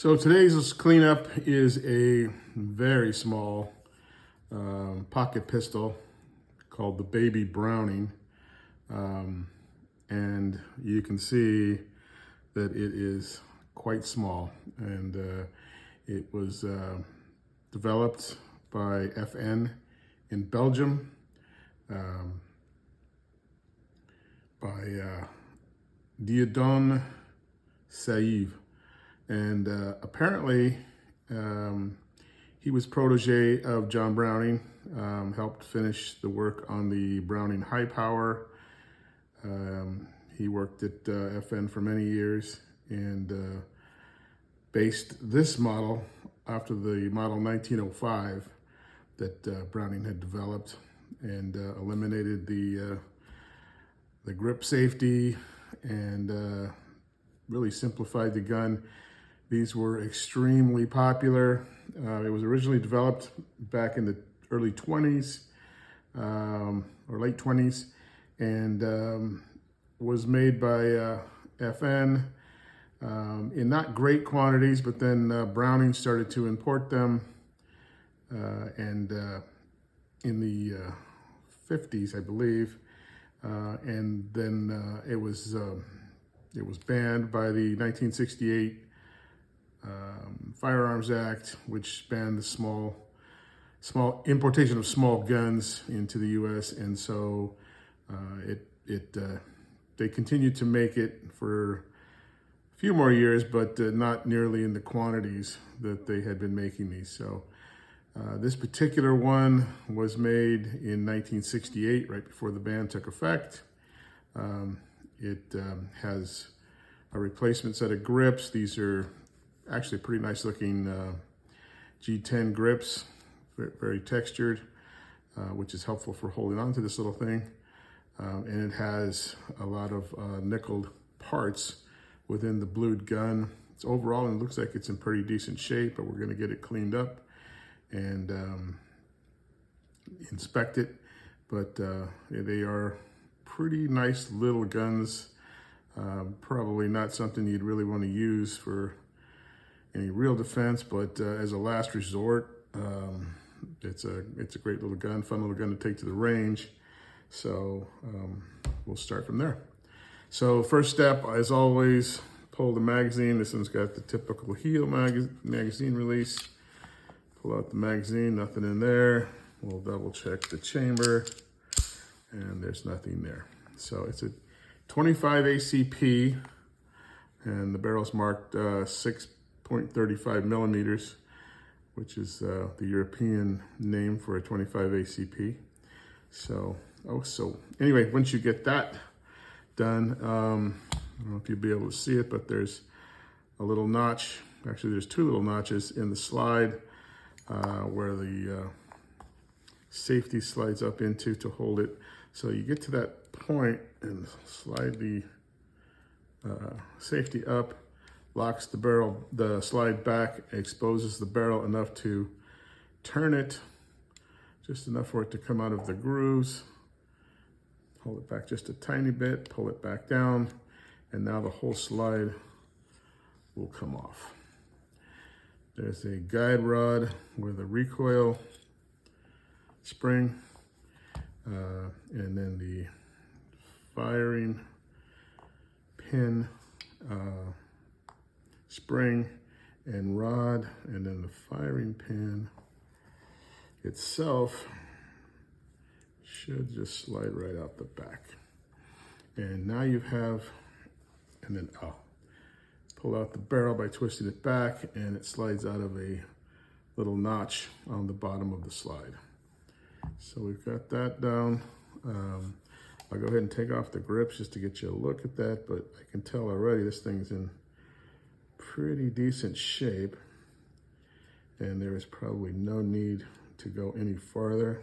So today's cleanup is a very small pocket pistol called the Baby Browning. And you can see that it is quite small, and it was developed by FN in Belgium by Dieudonné Saïve. And apparently he was protege of John Browning, helped finish the work on the Browning High Power. He worked at FN for many years and based this model after the model 1905 that Browning had developed, and eliminated the grip safety and really simplified the gun. These were extremely popular. It was originally developed back in the early 20s or late 20s, and was made by FN in not great quantities, but then Browning started to import them, and in the 50s, I believe, and then it was banned by the 1968 Firearms Act, which banned the small importation of small guns into the U.S. And so they continued to make it for a few more years, but not nearly in the quantities that they had been making these. So this particular one was made in 1968, right before the ban took effect. It has a replacement set of grips. These are actually pretty nice looking G10 grips, very textured, which is helpful for holding on to this little thing. And it has a lot of nickeled parts within the blued gun. It's overall, and it looks like it's in pretty decent shape, but we're gonna get it cleaned up and inspect it. But they are pretty nice little guns. Probably not something you'd really want to use for any real defense, but as a last resort, it's a great little gun, fun little gun to take to the range. So we'll start from there. So first step, as always, pull the magazine. This one's got the typical heel magazine release. Pull out the magazine, nothing in there. We'll double check the chamber, and there's nothing there. So it's a 25 ACP, and the barrel's marked 6.35 millimeters, which is the European name for a 25 ACP. So anyway, once you get that done, I don't know if you'll be able to see it, but there's a little notch. Actually, there's two little notches in the slide where the safety slides up into to hold it. So you get to that point and slide the safety up, locks the barrel, the slide back, exposes the barrel enough to turn it, just enough for it to come out of the grooves. Hold it back just a tiny bit, pull it back down, and now the whole slide will come off. There's a guide rod with a recoil spring, and then the firing pin, spring and rod, and then the firing pin itself should just slide right out the back. And now you have, and then pull out the barrel by twisting it back, and it slides out of a little notch on the bottom of the slide. So we've got that down. I'll go ahead and take off the grips just to get you a look at that, but I can tell already this thing's in pretty decent shape, and there is probably no need to go any farther,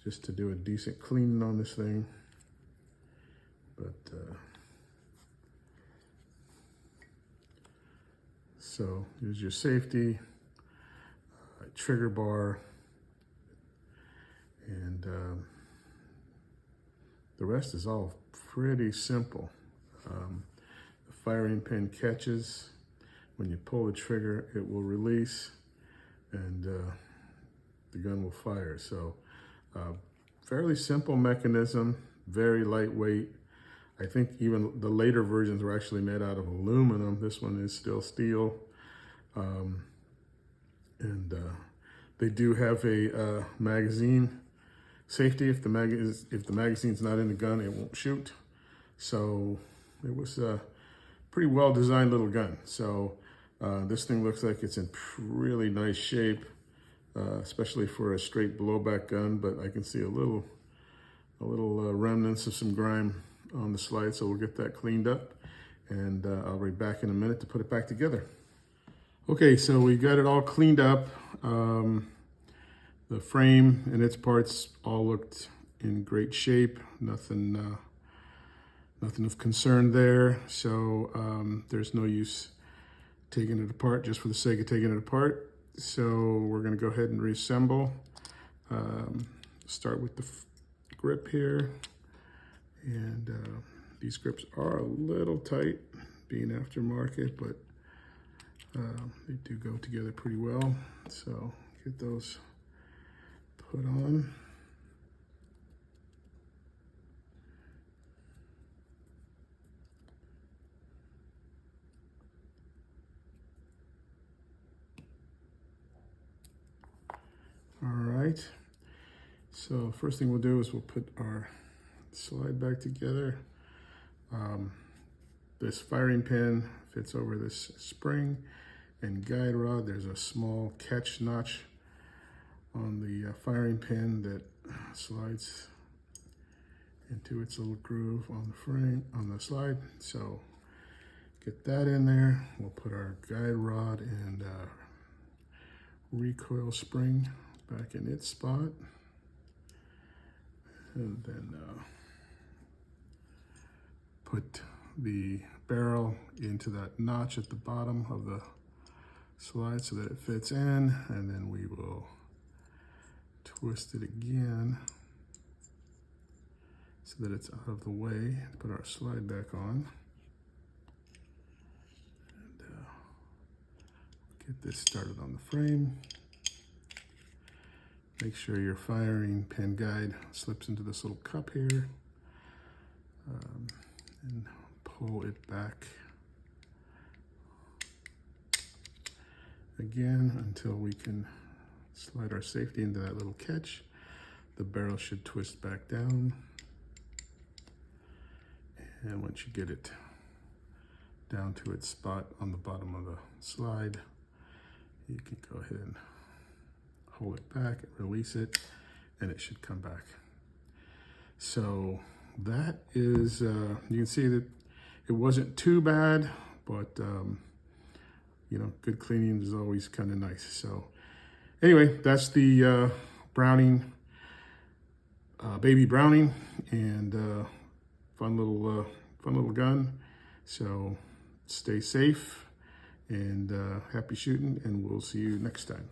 just to do a decent cleaning on this thing. But so here's your safety, trigger bar, and the rest is all pretty simple. The firing pin catches when you pull the trigger, it will release and the gun will fire. So fairly simple mechanism, very lightweight. I think even the later versions were actually made out of aluminum. This one is still steel. They do have a magazine safety. If the magazine's not in the gun, it won't shoot. So it was a pretty well designed little gun. So this thing looks like it's in really nice shape, especially for a straight blowback gun, but I can see a little remnants of some grime on the slide, so we'll get that cleaned up, and I'll be back in a minute to put it back together. Okay, so we got it all cleaned up. The frame and its parts all looked in great shape. Nothing of concern there. So there's no use taking it apart just for the sake of taking it apart. So we're gonna go ahead and reassemble. Start with the grip here. And these grips are a little tight, being aftermarket, but they do go together pretty well. So get those put on. All right, so first thing we'll do is we'll put our slide back together. This firing pin fits over this spring and guide rod. There's a small catch notch on the firing pin that slides into its little groove on the frame, on the slide. So get that in there. We'll put our guide rod and recoil spring back in its spot. And then put the barrel into that notch at the bottom of the slide so that it fits in, and then we will twist it again so that it's out of the way. Put our slide back on. And get this started on the frame. Make sure your firing pin guide slips into this little cup here, and pull it back again until we can slide our safety into that little catch. The barrel should twist back down, and once you get it down to its spot on the bottom of the slide, you can go ahead and hold it back, release it, and it should come back. So that is, you can see that it wasn't too bad, but you know, good cleaning is always kind of nice. So anyway, that's the Browning, baby Browning, and fun little gun. So stay safe and happy shooting, and we'll see you next time.